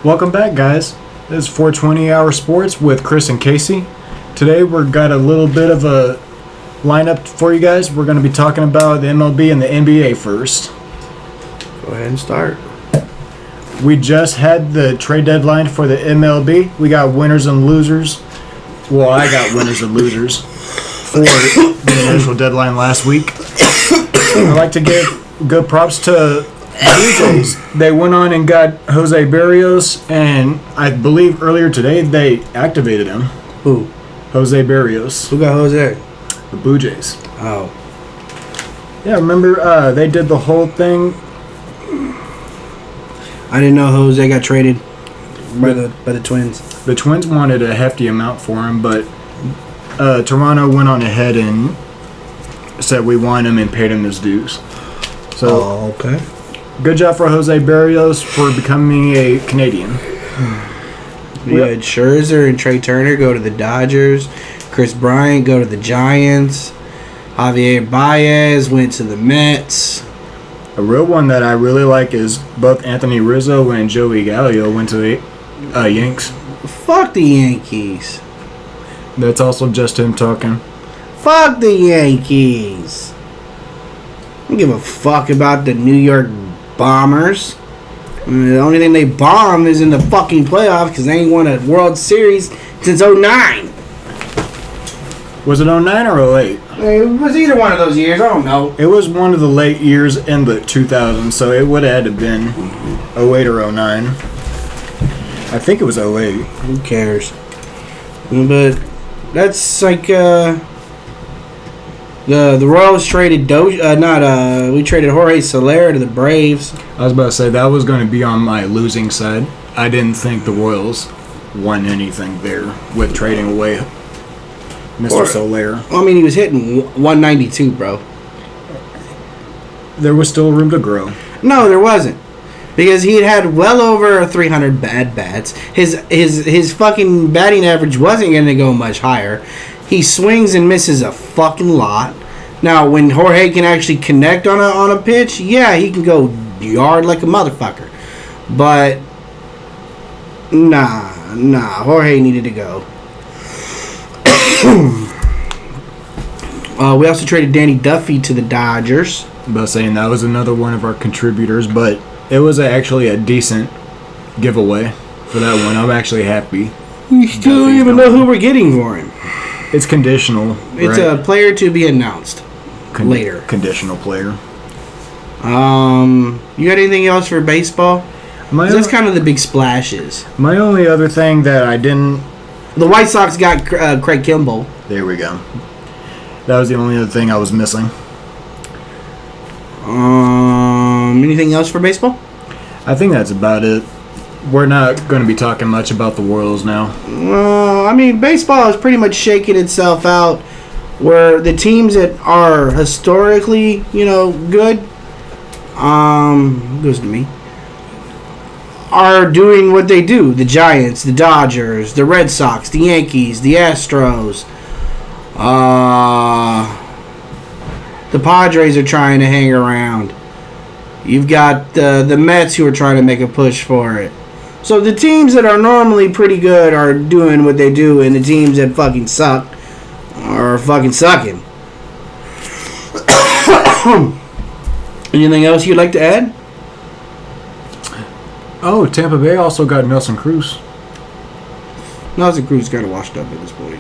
Welcome back, guys. This is 420 Hour Sports with Chris and Casey. Today we've got a little bit of a lineup for you guys. We're going to be talking about the MLB and the NBA first. Go ahead and start. We just had the trade deadline for the MLB. We got winners and losers. Well, I got winners and losers for the initial deadline last week. I'd like to give good props to Blue Jays. They went on and got Jose Barrios, and I believe earlier today they activated him. Who? Jose Barrios. Who got Jose? The Blue Jays. Oh. Yeah, remember they did the whole thing. I didn't know Jose got traded by the Twins. The Twins wanted a hefty amount for him, but Toronto went on ahead and said we want him and paid him his dues. So, okay. Good job for Jose Barrios for becoming a Canadian. We had Scherzer and Trey Turner go to the Dodgers. Chris Bryant go to the Giants. Javier Baez went to the Mets. A real one that I really like is both Anthony Rizzo and Joey Gallo went to the Yanks. Fuck the Yankees. That's also just him talking. Fuck the Yankees. I don't give a fuck about the New York Bombers. I mean, the only thing they bomb is in the fucking playoffs because they ain't won a World Series since 09. Was it 09 or 08? It was either one of those years. I don't know. It was one of the late years in the 2000s, so it would have had to have been 08 or 09. I think it was 08. Who cares? But that's like the Royals traded we traded Jorge Soler to the Braves. I was about to say that was going to be on my losing side. I didn't think the Royals won anything there with trading away Mr. Soler. I mean, he was hitting 192, bro. There was still room to grow. No, there wasn't. Because he had well over 300 bad bats. His fucking batting average wasn't going to go much higher. He swings and misses a fucking lot. Now, when Jorge can actually connect on a pitch, yeah, he can go yard like a motherfucker. But nah, Jorge needed to go. We also traded Danny Duffy to the Dodgers. About saying that was another one of our contributors, but it was actually a decent giveaway for that one. I'm actually happy. We still don't even know who we're getting for him. It's conditional. It's right? a player to be announced later. Conditional player. You got anything else for baseball? That's kind of the big splashes. My only other thing that I didn't... The White Sox got Craig Kimbrel. There we go. That was the only other thing I was missing. Anything else for baseball? I think that's about it. We're not going to be talking much about the Royals now. I mean, baseball is pretty much shaking itself out where the teams that are historically, good, goes to me, are doing what they do. The Giants, the Dodgers, the Red Sox, the Yankees, the Astros. The Padres are trying to hang around. You've got the Mets who are trying to make a push for it. So the teams that are normally pretty good are doing what they do, and the teams that fucking suck are fucking sucking. Anything else you'd like to add? Oh, Tampa Bay also got Nelson Cruz. Nelson Cruz is kind of washed up at this point.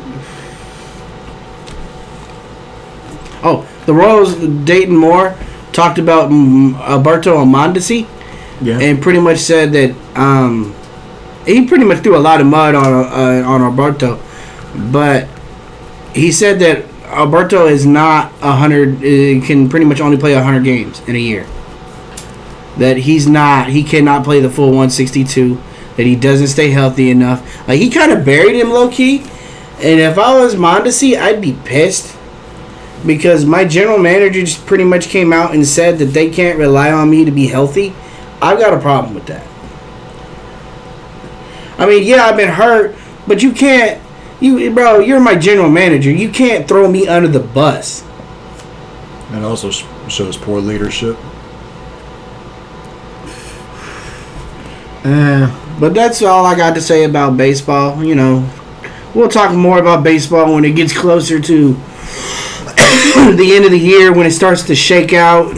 Oh, the Royals, Dayton Moore, talked about Alberto Mondesi. Yeah. And pretty much said that he pretty much threw a lot of mud on Alberto, but he said that Alberto is not 100. Can pretty much only play 100 games in a year. That he cannot play the full 162. That he doesn't stay healthy enough. Like, he kind of buried him low key. And if I was Mondesi, I'd be pissed. Because my general manager just pretty much came out and said that they can't rely on me to be healthy. I've got a problem with that. I mean, yeah, I've been hurt, but you can't... You're my general manager. You can't throw me under the bus. It also shows poor leadership. But that's all I got to say about baseball. You know, we'll talk more about baseball when it gets closer to the end of the year, when it starts to shake out.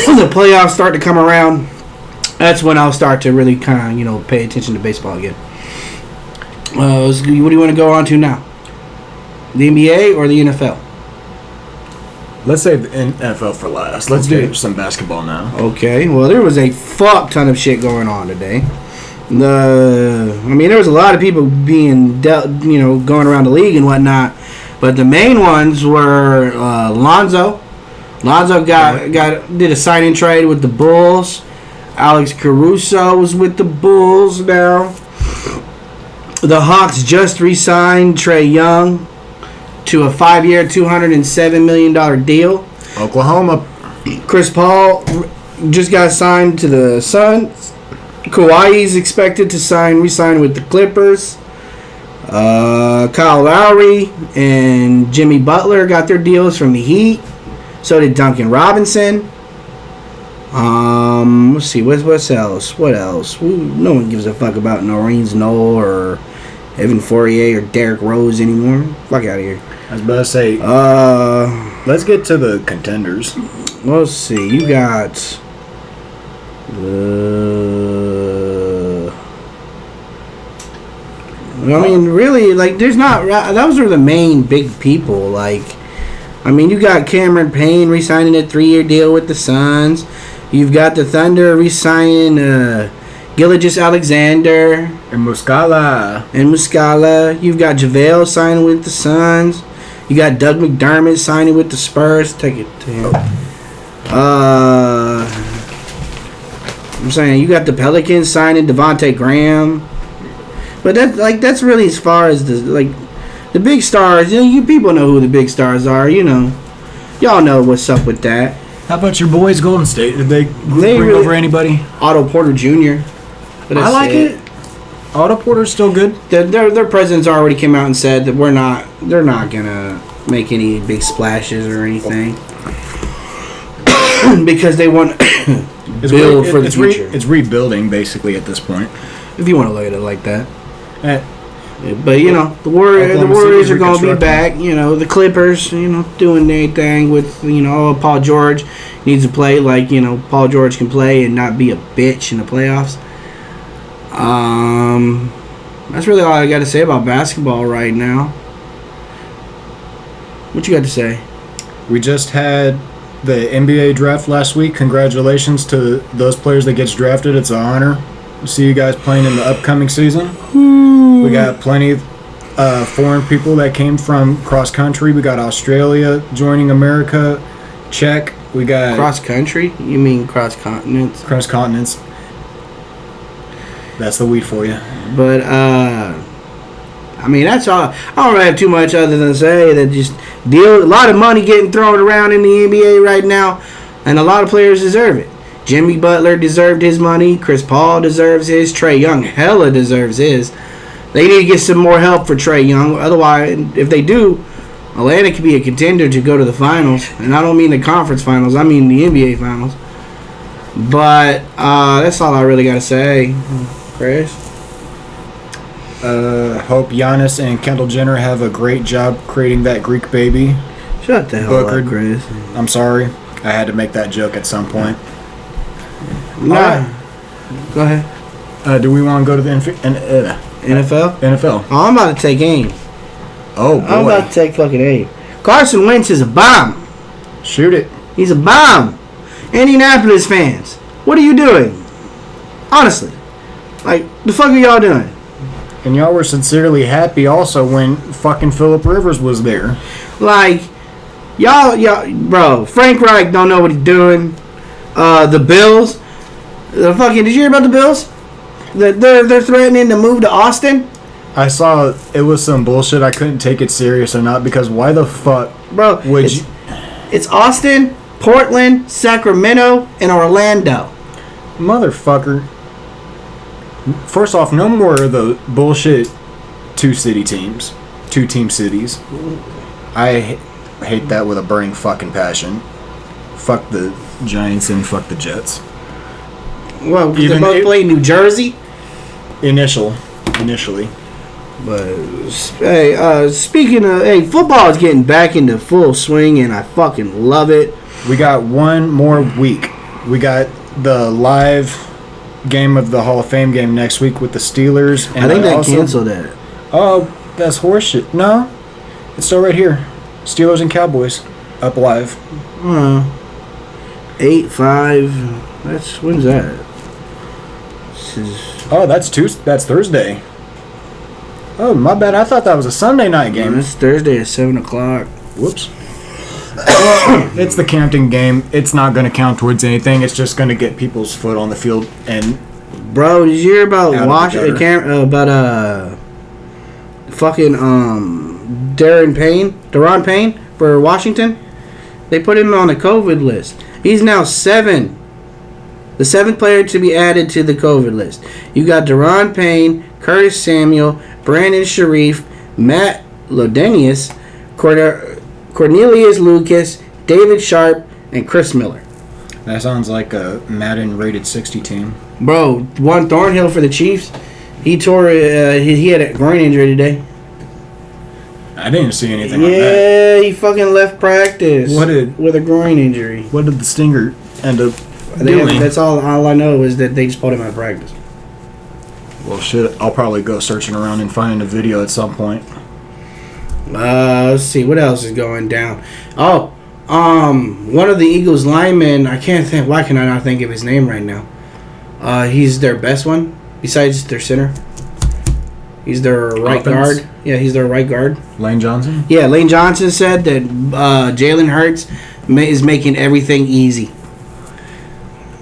The playoffs start to come around. That's when I'll start to really kind of, pay attention to baseball again. What do you want to go on to now? The NBA or the NFL? Let's save the NFL for last. Let's do some basketball now. Okay. Well, there was a fuck ton of shit going on today. There was a lot of people being going around the league and whatnot, but the main ones were Lonzo. Lonzo did a sign-in trade with the Bulls. Alex Caruso was with the Bulls now. The Hawks just re-signed Trae Young to a 5-year, $207 million deal. Oklahoma. Chris Paul just got signed to the Suns. Kawhi is expected to re-sign with the Clippers. Kyle Lowry and Jimmy Butler got their deals from the Heat. So did Duncan Robinson. Let's see, what else? What else? No one gives a fuck about Noreen Noel or Evan Fournier or Derrick Rose anymore. Fuck out of here. I was about to say, let's get to the contenders. Let's see, you got really, there's not. Those are the main big people. You got Cameron Payne re-signing a 3-year deal with the Suns. You've got the Thunder re-signing Gilgeous Alexander And Muscala. You've got JaVale signing with the Suns. You got Doug McDermott signing with the Spurs. Take it to him. I'm saying you got the Pelicans signing Devontae Graham. But that's really as far as the big stars. You people know who the big stars are. Y'all know what's up with that. How about your boys, Golden State? Did they bring really, over anybody? Otto Porter Jr. I like it. Otto Porter's still good. Their presidents already came out and said that they're not gonna make any big splashes or anything because they want to build for the future. It's rebuilding basically at this point. If you want to look at it like that. But the Oklahoma Warriors City are going to be back. The Clippers, doing their thing with Paul George needs to play like Paul George can play and not be a bitch in the playoffs. That's really all I got to say about basketball right now. What you got to say? We just had the NBA draft last week. Congratulations to those players that gets drafted. It's an honor to see you guys playing in the upcoming season. We got plenty of foreign people that came from cross country. We got Australia joining America. Czech. We got cross country. You mean cross continents? Cross continents. That's the weed for you. But that's all. I don't really have too much other than to say that just a lot of money getting thrown around in the NBA right now, and a lot of players deserve it. Jimmy Butler deserved his money. Chris Paul deserves his. Trae Young hella deserves his. They need to get some more help for Trae Young. Otherwise, if they do, Atlanta could be a contender to go to the finals. And I don't mean the conference finals. I mean the NBA finals. But that's all I really got to say, Chris. Hope Giannis and Kendall Jenner have a great job creating that Greek baby. Shut the hell up, Chris. I'm sorry. I had to make that joke at some point. Nah. Go ahead. Do we want to go to the NFL? NFL. Oh, I'm about to take aim. Oh, boy. I'm about to take fucking aim. Carson Wentz is a bomb. Shoot it. He's a bomb. Indianapolis fans, what are you doing? Honestly. The fuck are y'all doing? And y'all were sincerely happy also when fucking Phillip Rivers was there. Y'all, bro, Frank Reich don't know what he's doing. The Bills, did you hear about the Bills? They're threatening to move to Austin. I saw it was some bullshit. I couldn't take it serious or not because why the fuck, bro? It's Austin, Portland, Sacramento, and Orlando. Motherfucker. First off, no more of the bullshit two-team cities. I hate that with a burning fucking passion. Fuck the Giants and fuck the Jets. Well, they Even both it- play New Jersey. Initially. But hey, speaking of football is getting back into full swing, and I fucking love it. We got one more week. We got the live game of the Hall of Fame game next week with the Steelers. And I think they also- canceled that. Oh, that's horseshit. No, it's still right here. Steelers and Cowboys up live. 8-5. That's when's that? This is, Oh, that's Thursday. Oh, my bad. I thought that was a Sunday night game. it's Thursday at 7:00. Whoops. It's the Campton game. It's not going to count towards anything. It's just going to get people's foot on the field. And Bro, did you hear about Out of the Washington? About fucking Daron Payne for Washington? They put him on the COVID list. He's now the seventh player to be added to the COVID list. You got Daron Payne, Curtis Samuel, Brandon Sharif, Matt Lodenius, Cornelius Lucas, David Sharp, and Chris Miller. that sounds like a Madden rated 60 team. Bro, Juan Thornhill for the Chiefs. He tore. He had a groin injury today. I didn't see anything on that. Yeah, he fucking left practice. What did- with a groin injury? What did the Stinger end up doing? That's all I know is that they just pulled him out of practice. Well, shit, I'll probably go searching around and finding a video at some point. Let's see what else is going down. Oh, one of the Eagles linemen. I can't think. Why can I not think of his name right now? He's their best one besides their center. He's their right Offense? guard. Yeah, he's their right guard. Lane Johnson? Yeah, Lane Johnson said that Jalen Hurts is making everything easy.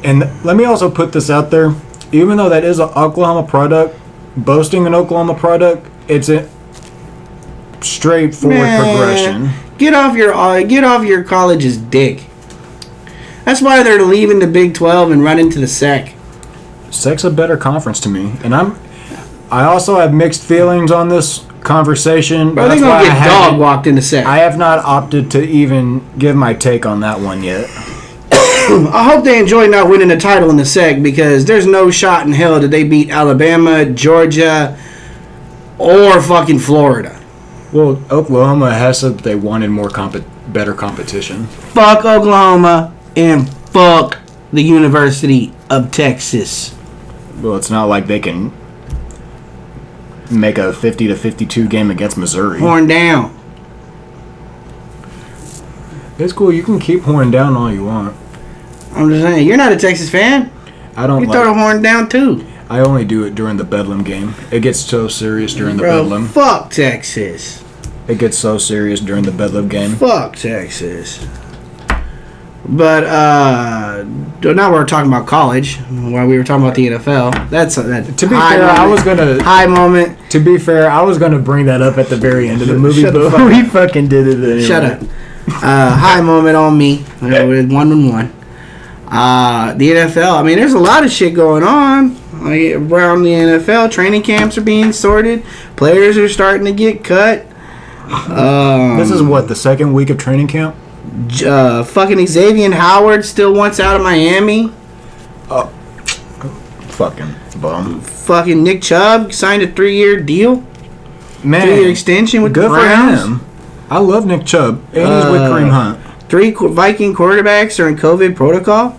And let me also put this out there. Even though that is an Oklahoma product, boasting an Oklahoma product, it's a straightforward progression. Get off your college's dick. That's why they're leaving the Big 12 and running to the SEC. SEC's a better conference to me, and I also have mixed feelings on this conversation. Bro, they're That's gonna why get dog walked in the SEC. I have not opted to even give my take on that one yet. I hope they enjoy not winning the title in the SEC because there's no shot in hell that they beat Alabama, Georgia, or fucking Florida. Well, Oklahoma has said they wanted more better competition. Fuck Oklahoma and fuck the University of Texas. Well, it's not like they can make a 50-52 game against Missouri. Horn down. It's cool. You can keep horn down all you want. I'm just saying, you're not a Texas fan. I don't You like. throw the horn down too. I only do it during the Bedlam game. It gets so serious during the Bro, Bedlam. fuck Texas. It gets so serious during the Bedlam game. Fuck Texas. But now we're talking about college while we were talking about the NFL. That's that. To be high fair, moment. I was gonna. High moment. To be fair, I was gonna bring that up at the very end of the movie, Shut the but fuck we up. fucking did it anyway. Shut up. High moment on me. With 1-1. The NFL. I mean, there's a lot of shit going on like around the NFL. Training camps are being sorted. Players are starting to get cut. This is what, the second week of training camp? Fucking Xavier Howard still wants out of Miami. Fucking bum. Fucking Nick Chubb signed a 3-year deal. Man, 3-year extension with good the Browns. for him. I love Nick Chubb, and he's with Kareem Hunt. 3 Viking quarterbacks are in COVID protocol.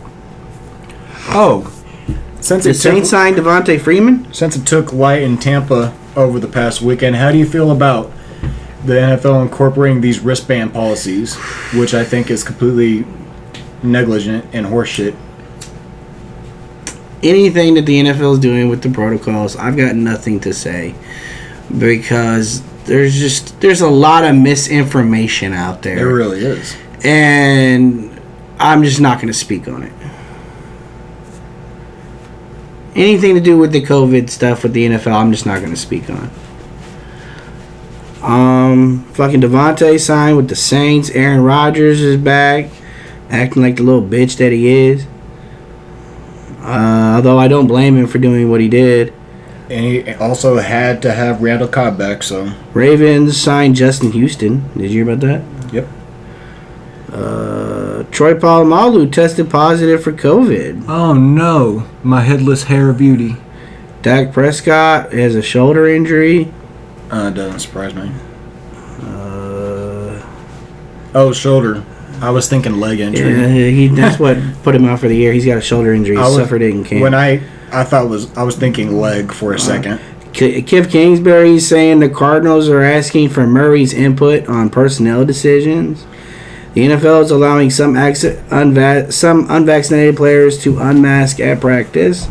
Oh, since The it took, Saints signed Devontae Freeman. since it took light in Tampa over the past weekend, how do you feel about the NFL incorporating these wristband policies, which I think is completely negligent and horseshit? Anything that the NFL is doing with the protocols, I've got nothing to say because there's a lot of misinformation out It there, really is. and I'm just not going to speak on it. Anything to do with the COVID stuff with the NFL, I'm just not going to speak on. Fucking Devontae signed with the Saints. Aaron Rodgers is back, acting like the little bitch that he is. Although I don't blame him for doing what he did. And he also had to have Randall Cobb back, so Ravens signed Justin Houston. Did you hear about that? yep. Troy Polamalu tested positive for COVID. Oh no, my headless hair beauty. Dak Prescott has a shoulder injury. Doesn't surprise me. Oh, shoulder. I was thinking leg injury. Yeah, that's what put him out for the year. He's got a shoulder injury. He suffered it in camp. When I was thinking leg for a second. Cliff Kingsbury is saying the Cardinals are asking for Murray's input on personnel decisions. The NFL is allowing some unvaccinated players to unmask at practice.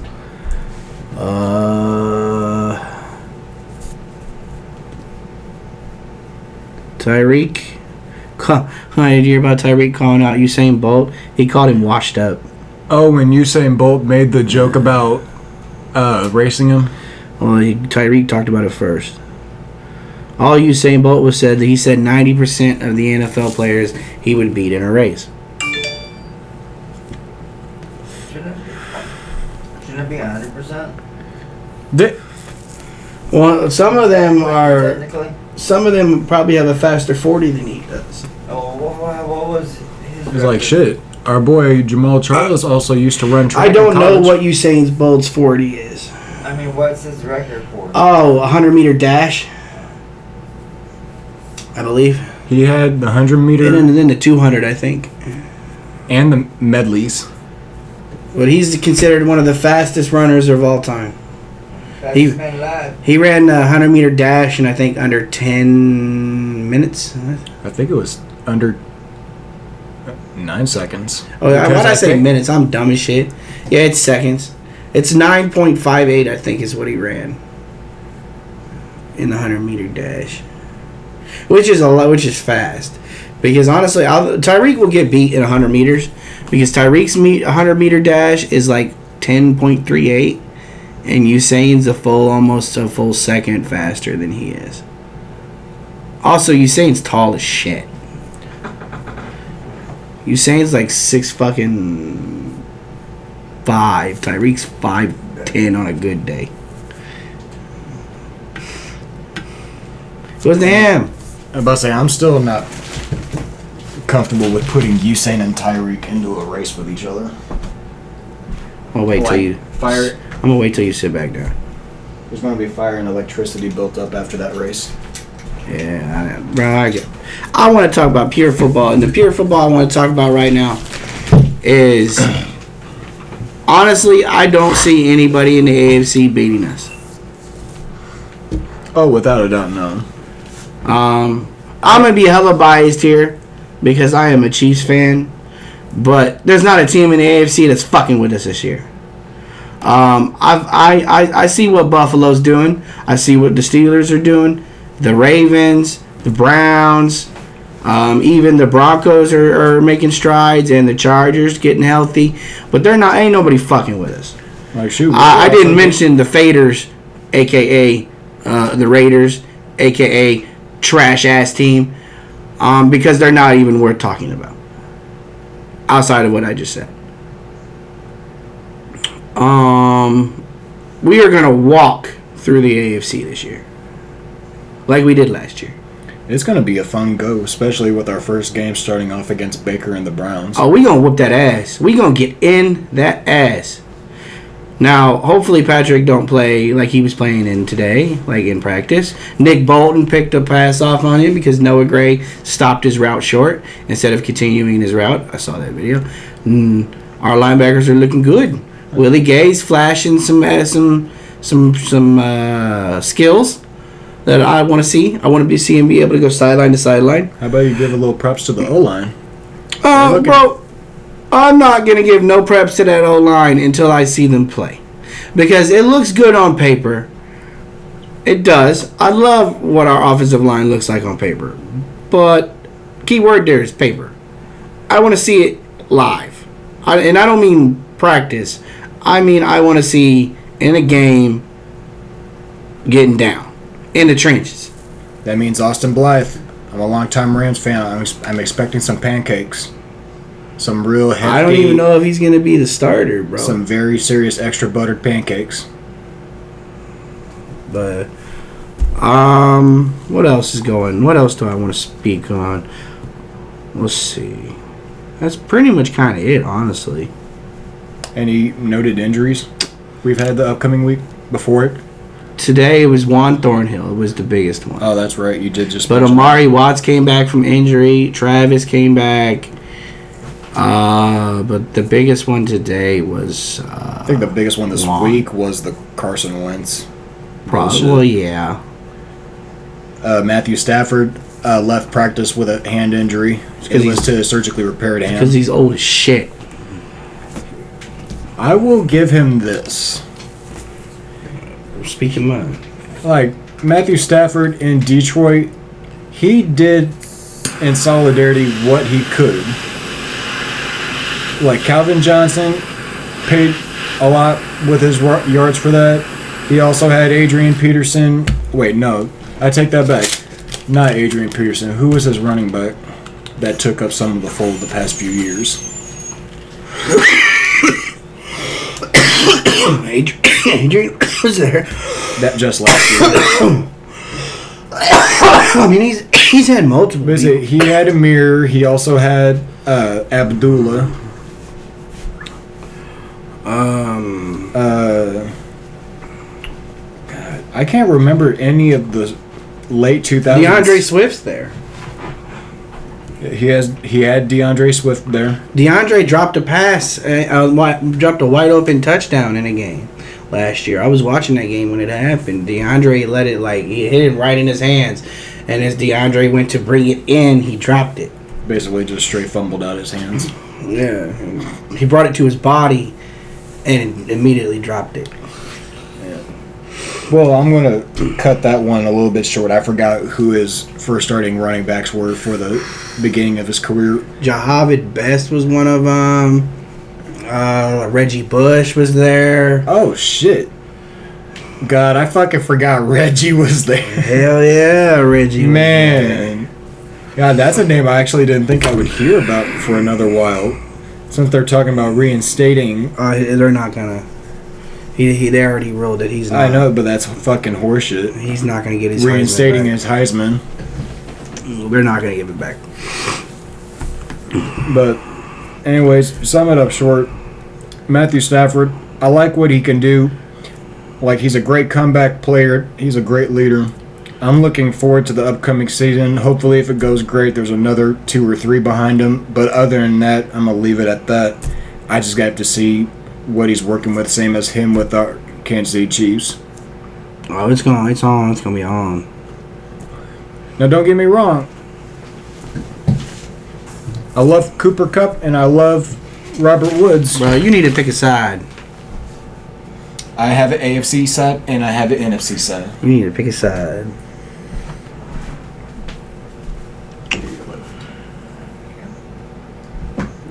Tyreek. Did you hear about Tyreek calling out Usain Bolt? He called him washed up. Oh, when Usain Bolt made the joke about racing him? Well, Tyreek talked about it first. All Usain Bolt was said that he said 90% of the NFL players he would beat in a race. Shouldn't it be 100%? Well, some of them are. Technically. Some of them probably have a faster 40 than he does. Oh, what was his? It's like shit. Our boy Jamal Charles also used to run track. I don't in know college. what Usain Bolt's 40 is. I mean, what's his record for? Oh, 100-meter dash, I believe. He had the 100-meter And then the 200, I think. and the medleys. But he's considered one of the fastest runners of all time. Fastest man alive. He ran the 100-meter dash in, I think, under 10 minutes. I think it was under 9 seconds. Oh, why Because did I say think- minutes? I'm dumb as shit. Yeah, it's seconds. It's 9.58, I think, is what he ran in the 100-meter dash, which is a lot, which is fast. Because honestly, Tyreek will get beat in 100 meters because Tyreek's 100-meter dash is like 10.38, and Usain's almost a full second faster than he is. Also, Usain's tall as shit. Usain's like 6'5". Tyreek's 5'10" on a good day. What's the ham? I'm about to say, I'm still not comfortable with putting Usain and Tyreek into a race with each other. I'll wait till you. Fire. I'm gonna wait till you sit back down. There's going to be fire and electricity built up after that race. Yeah, I want to talk about pure football, and the pure football I want to talk about right now is honestly, I don't see anybody in the AFC beating us. Oh, without a doubt, no. I'm gonna be hella biased here because I am a Chiefs fan, but there's not a team in the AFC that's fucking with us this year. I see what Buffalo's doing. I see what the Steelers are doing. The Ravens, the Browns, even the Broncos are making strides, and the Chargers getting healthy. But ain't nobody fucking with us. Like, shoot. I didn't mention the Faders, a.k.a. The Raiders, a.k.a. trash-ass team, because they're not even worth talking about, outside of what I just said. We are going to walk through the AFC this year, like we did last year. It's going to be a fun go, especially with our first game starting off against Baker and the Browns. Oh, we going to whoop that ass. We going to get in that ass. Now, hopefully Patrick don't play like he was playing in today, like in practice. Nick Bolton picked a pass off on him because Noah Gray stopped his route short instead of continuing his route. I saw that video. Our linebackers are looking good. Willie Gay's flashing some skills that I want to see. I want to see him be able to go sideline to sideline. How about you give a little props to the O-line? Bro, I'm not going to give no preps to that O-line until I see them play. Because it looks good on paper. It does. I love what our offensive line looks like on paper. But key word there is paper. I want to see it live. And I don't mean practice. I mean I want to see in a game getting down in the trenches. That means Austin Blythe. I'm a longtime Rams fan. I'm expecting some pancakes. Some real hefty... I don't even know if he's going to be the starter, bro. Some very serious extra buttered pancakes. But, what else is going? What else do I want to speak on? We'll see. That's pretty much kind of it, honestly. Any noted injuries we've had the upcoming week before it? Today it was Juan Thornhill. It was the biggest one. Oh, that's right. You did just. But mention Amari Watts came back from injury. Travis came back. But the biggest one today was. I think the biggest one this Long. week was the Carson Wentz. Probably, bullshit. well, yeah. Matthew Stafford left practice with a hand injury. It was to a surgically repaired Because hand. he's old as shit. I will give him this. Speaking of. Like, Matthew Stafford in Detroit, he did in solidarity what he could. Like, Calvin Johnson paid a lot with his yards for that. He also had Adrian Peterson. Wait, no. I take that back. Not Adrian Peterson. Who was his running back that took up some of the fold the past few years? Adrian was there. That just last year. I mean, he's had multiple. Basically, he had Amir. He also had Abdullah. God, I can't remember any of the late 2000s. DeAndre Swift's there. He had DeAndre Swift there. DeAndre dropped a pass, dropped a wide open touchdown in a game last year. I was watching that game when it happened. DeAndre let it he hit it right in his hands, and as DeAndre went to bring it in, he dropped it. Basically, just straight fumbled out his hands. Yeah, he brought it to his body, and immediately dropped it. Well, I'm going to cut that one a little bit short. I forgot who his first starting running backs were for the beginning of his career. Jahavid Best was one of them. Reggie Bush was there. Oh, shit. God, I fucking forgot Reggie was there. Hell yeah, Reggie. Man. God, that's a name I actually didn't think I would hear about for another while. Since they're talking about reinstating. They're not gonna. They already ruled that he's not. I know, but that's fucking horseshit. He's not gonna get his Reinstating Heisman his Heisman. back. They're not gonna give it back. But, anyways, sum it up short. Matthew Stafford, I like what he can do. Like, he's a great comeback player. He's a great leader. I'm looking forward to the upcoming season. Hopefully, if it goes great, there's another 2 or 3 behind him. But other than that, I'm going to leave it at that. I just got to see what he's working with, same as him with our Kansas City Chiefs. Oh, it's on. It's gonna be on. Now, don't get me wrong. I love Cooper Kupp and I love Robert Woods. Bro, you need to pick a side. I have an AFC side and I have an NFC side. You need to pick a side.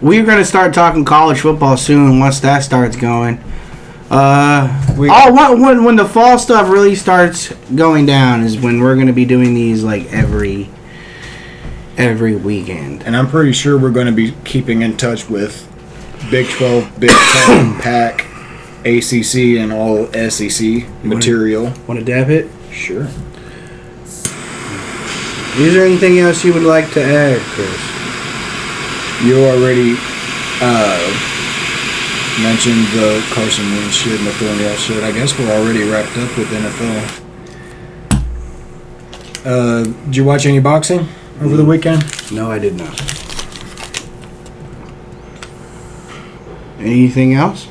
We're gonna start talking college football soon once that starts going. When the fall stuff really starts going down is when we're gonna be doing these like every weekend. And I'm pretty sure we're going to be keeping in touch with Big 12, Big 10, PAC, ACC, and all SEC material. Want to dab it? Sure. Is there anything else you would like to add, Chris? You already mentioned the Carson Wentz shit and the Thornhill shit. I guess we're already wrapped up with NFL. Did you watch any boxing over the weekend? No, I did not. Anything else?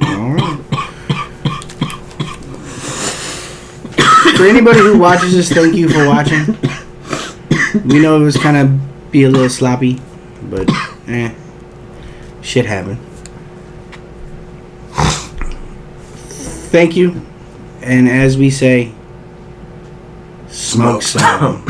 Alright. For anybody who watches this, thank you for watching. We know it was kind of be a little sloppy, but shit happened. Thank you, and as we say, smoke some.